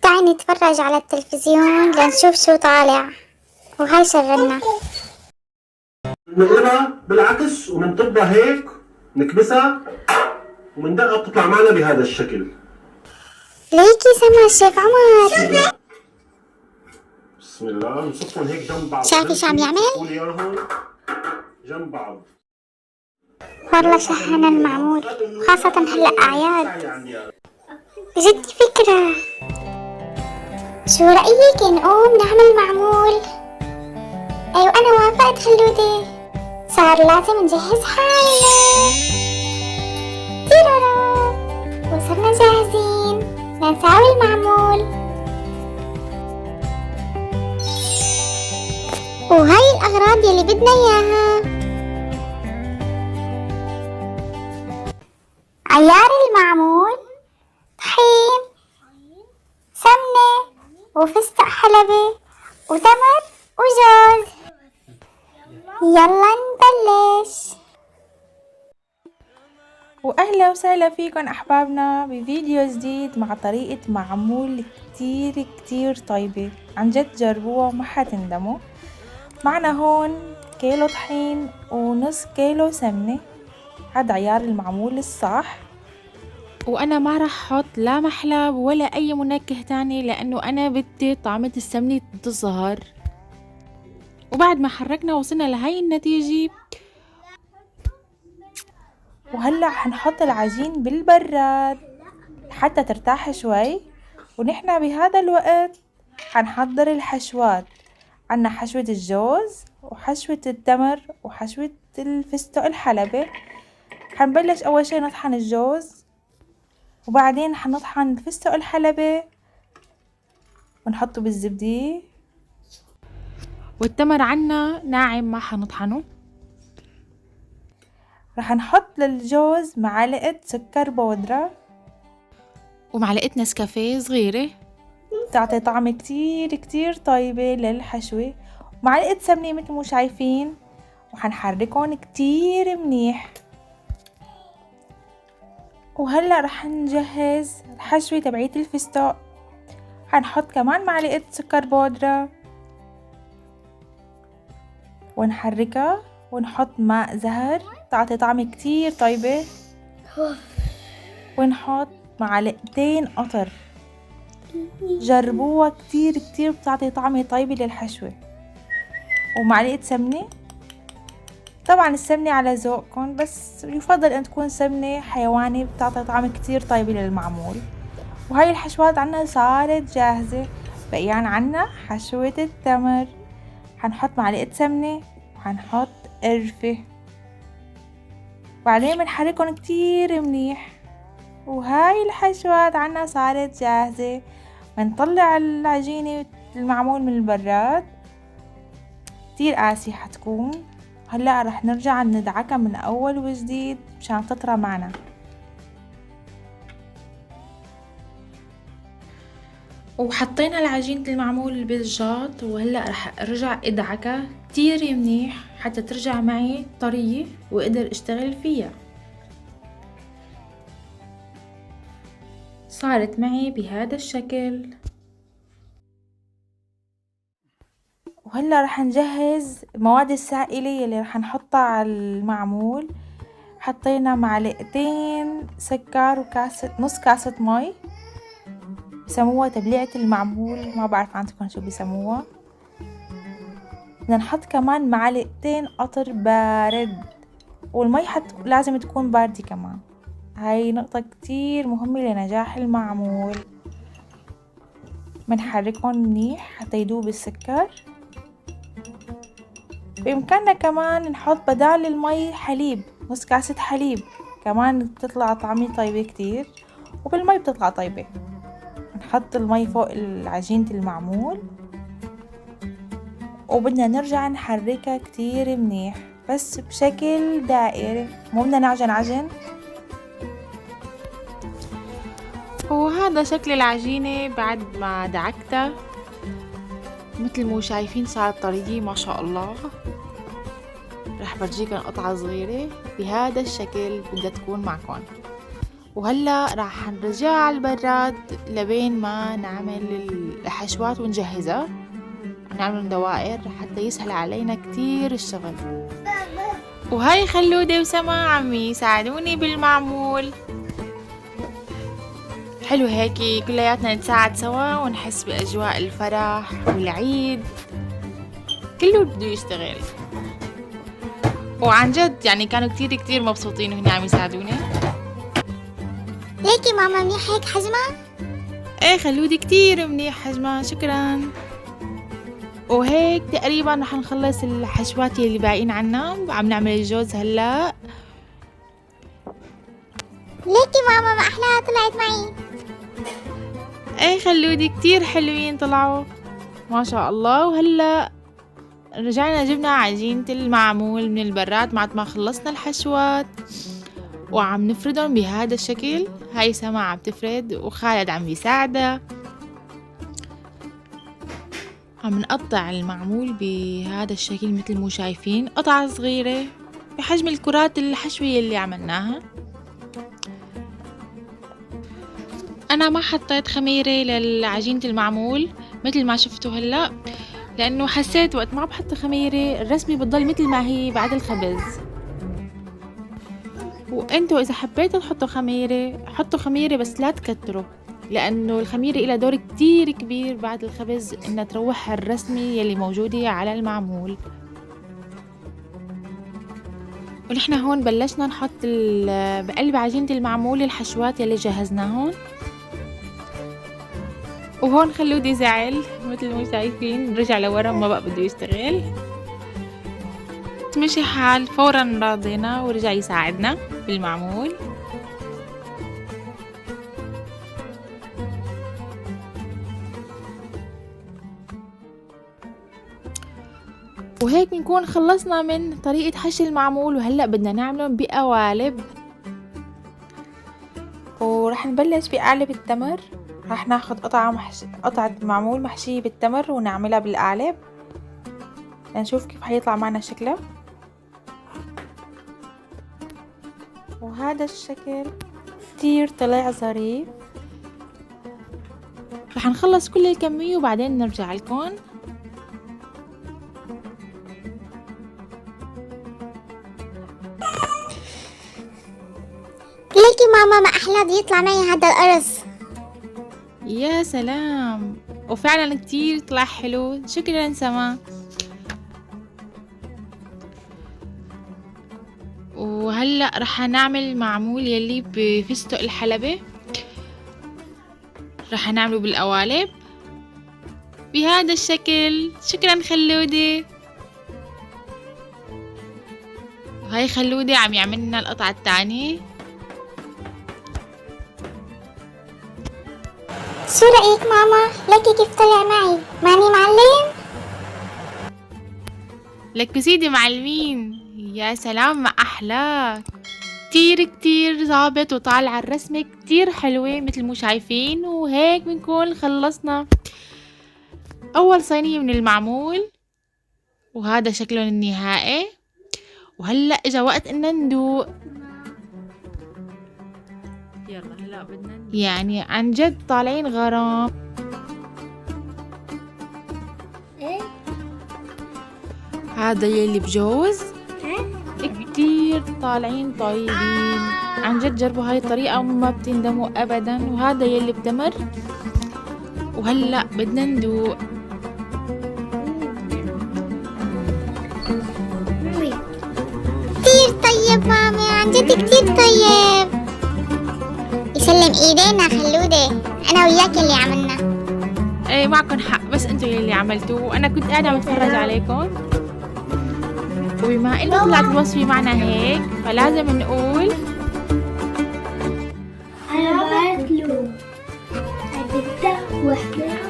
تعي نتفرج على التلفزيون لنشوف شو طالع. وهاي شغلنا بنقلبها بالعكس وبنطبها هيك، نكبسها ومندقها بتطلع معنا بهذا الشكل. ليكي سما الشيف عمر. بسم الله. بنصفهم هيك جنب بعض. شايفي شو عم يعمل؟ قولي اياهم جنب بعض. والله شهنا المعمول، خاصة هلا أعياد. جد فكرة. شو رأيك نقوم نعمل معمول؟ أيوة أنا وافقت خلودي. صار لازم نجهز حالنا. تيرارا، وصلنا جاهزين لنساوي المعمول. وهاي الأغراض يلي بدنا إياها. عيار المعمول، طحين، سمنة وفستق حلبي وتمر وجوز. يلا نبلش. واهلا وسهلا فيكم احبابنا بفيديو جديد مع طريقة معمول كتير كتير طيبة. عن جد جربوها وما حتندموا. معنا هون كيلو طحين ونص كيلو سمنة. هذا عيار المعمول الصح. وانا ما راح احط لا محلب ولا اي منكه تاني لانه انا بدي طعمة السمنة تظهر. وبعد ما حركنا وصلنا لهاي النتيجة. وهلأ حنحط العجين بالبراد حتى ترتاح شوي. ونحن بهذا الوقت حنحضر الحشوات. عنا حشوة الجوز وحشوة التمر وحشوة الفستق الحلبي. حنبلش اول شي نطحن الجوز، وبعدين حنطحن الفستق الحلبي ونحطه بالزبدة. والتمر عنا ناعم ما حنطحنه. رح نحط للجوز معلقة سكر بودرة ومعلقة نسكافيه صغيرة تعطي طعم كتير كتير طيبة للحشوة، ومعلقة سمنة مثل ما شايفين. وحنحركهم كتير منيح. وهلأ رح نجهز الحشوة تبعية الفستق. حنحط كمان معلقة سكر بودرة ونحركها، ونحط ماء زهر تعطي طعم كتير طيبة، ونحط معلقتين قطر. جربوها كتير كتير بتعطي طعمة طيبة للحشوة. ومعلقة سمنة. طبعا السمنة على ذوقكم، بس يفضل ان تكون سمنة حيواني بتعطي طعم كتير طيبة للمعمول. وهاي الحشوات عنا صارت جاهزة. بقيان عنا حشوة التمر. حنحط معلقة سمنة وحنحط قرفة، وبعدين بنحركهم كتير منيح. وهاي الحشوات عنا صارت جاهزة. بنطلع العجينة المعمول من البراد. كتير قاسية حتكون. هلأ رح نرجع ندعكها من أول وجديد مشان تطرى معنا. وحطينا العجينة المعمول بالجاط. وهلأ رح ارجع ادعكها كتير منيح حتى ترجع معي طرية واقدر اشتغل فيها. صارت معي بهذا الشكل. وهلا رح نجهز المواد السائلة يلي رح نحطها على المعمول. حطينا معلقتين سكر وكاسة نص كاسة مي، بسموها تبليعة المعمول، ما بعرف عندكم شو بسموها. بدنا نحط كمان معلقتين قطر بارد، والمي لازم تكون باردة كمان. هاي نقطة كتير مهمة لنجاح المعمول. بنحركهم منيح حتى يدوب السكر. بإمكاننا كمان نحط بدال المي حليب، نص كاسة حليب كمان بتطلع طعمة طيبة كتير، وبالمي بتطلع طيبة. نحط المي فوق عجينة المعمول، وبدنا نرجع نحركها كتير منيح بس بشكل دائري، مو بدنا نعجن عجن. وهذا شكل العجينة بعد ما دعكتها. مثل ما شايفين صارت طرية ما شاء الله. رح برجيكم قطعة صغيرة بهذا الشكل بدها تكون معكم. وهلا راح نرجعها على البراد لبين ما نعمل الحشوات ونجهزها، نعمل دوائر حتى يسهل علينا كتير الشغل. وهاي خلودة وسما عم يساعدوني بالمعمول. حلو هيك كلياتنا نتساعد سوا ونحس بأجواء الفرح والعيد، كله بده يشتغل. وعن جد يعني كانوا كتير مبسوطين وهن عم يساعدوني. ليكي ماما منيح هيك حجمها؟ ايه خلودي كتير منيح حجمها، شكرا. وهيك تقريبا رح نخلص الحشوات اللي باقيين عنا، عم نعمل الجوز هلا. ليكي ماما ما أحلاها طلعت معي. ايه خلودي كتير حلوين طلعوا ما شاء الله. وهلا رجعنا جبنا عجينة المعمول من البراد بعد ما خلصنا الحشوات، وعم نفردهم بهذا الشكل. هاي سما عم تفرد وخالد عم بيساعدها. عم نقطع المعمول بهذا الشكل مثل مو شايفين، قطعة صغيرة بحجم الكرات الحشوية اللي عملناها. أنا ما حطيت خميرة للعجينة المعمول مثل ما شفتوا هلأ، لأنه حسيت وقت ما بحط خميرة الرسمة بتضل مثل ما هي بعد الخبز. وانتوا إذا حبيتوا تحطوا خميرة حطوا خميرة، بس لا تكتروا، لأنه الخميرة إلها دور كتير كبير بعد الخبز إنها تروح الرسمة يلي موجودة على المعمول. ونحن هون بلشنا نحط بقلب عجينة المعمول الحشوات يلي جهزناهن. وهون خلودي زعل مثل ما شايفين، رجع لورا ما بقى بده يشتغل. مشي حال فورا راضينا ورجع يساعدنا بالمعمول. وهيك بنكون خلصنا من طريقة حشي المعمول. وهلأ بدنا نعملهم بقوالب، ورح نبلش بقالب التمر. رح ناخد قطعة معمول محشية بالتمر ونعملها بالقالب لنشوف كيف حيطلع معنا شكله. وهذا الشكل كتير طلع ظريف. رح نخلص كل الكمية وبعدين نرجع لكم. ليكي ماما ما أحلى بده يطلع معي هذا القرص. يا سلام، وفعلا كتير طلع حلو، شكرا سما. وهلأ رح نعمل معمول يلي بفستق الحلبة، رح نعمله بالقوالب بهذا الشكل. شكرا خلودي. وهي خلودي عم يعملنا القطعة الثانية. شو رأيك ماما؟ ليكي كيف طلع معي؟ ماني معلم؟ لك بسيدي معلمين. يا سلام ما أحلى، كتير ظابط وطالعة الرسمة كتير حلوة مثل مو شايفين. وهيك بنكون خلصنا أول صينية من المعمول، وهذا شكله النهائي. وهلأ إجا وقت إننا ندوق. يلا هلأ بدنا يعني عن جد طالعين غرام. هذا يلي بجوز كتير طالعين طيبين، عن جد جربوا هاي الطريقة وما بتندموا أبدا. وهذا يلي بتمر. وهلأ بدنا ندوق. كتير طيب مامي، عن جد كتير طيب. يسلم ايدينا خلودة، انا وياك اللي عملنا. ايه معكم حق، بس انتوا يلي عملتوه وانا كنت قاعدة عم اتفرج عليكم. وبما انه طلعت الوصفة معنا هيك فلازم نقول أنا بعت له. وحدة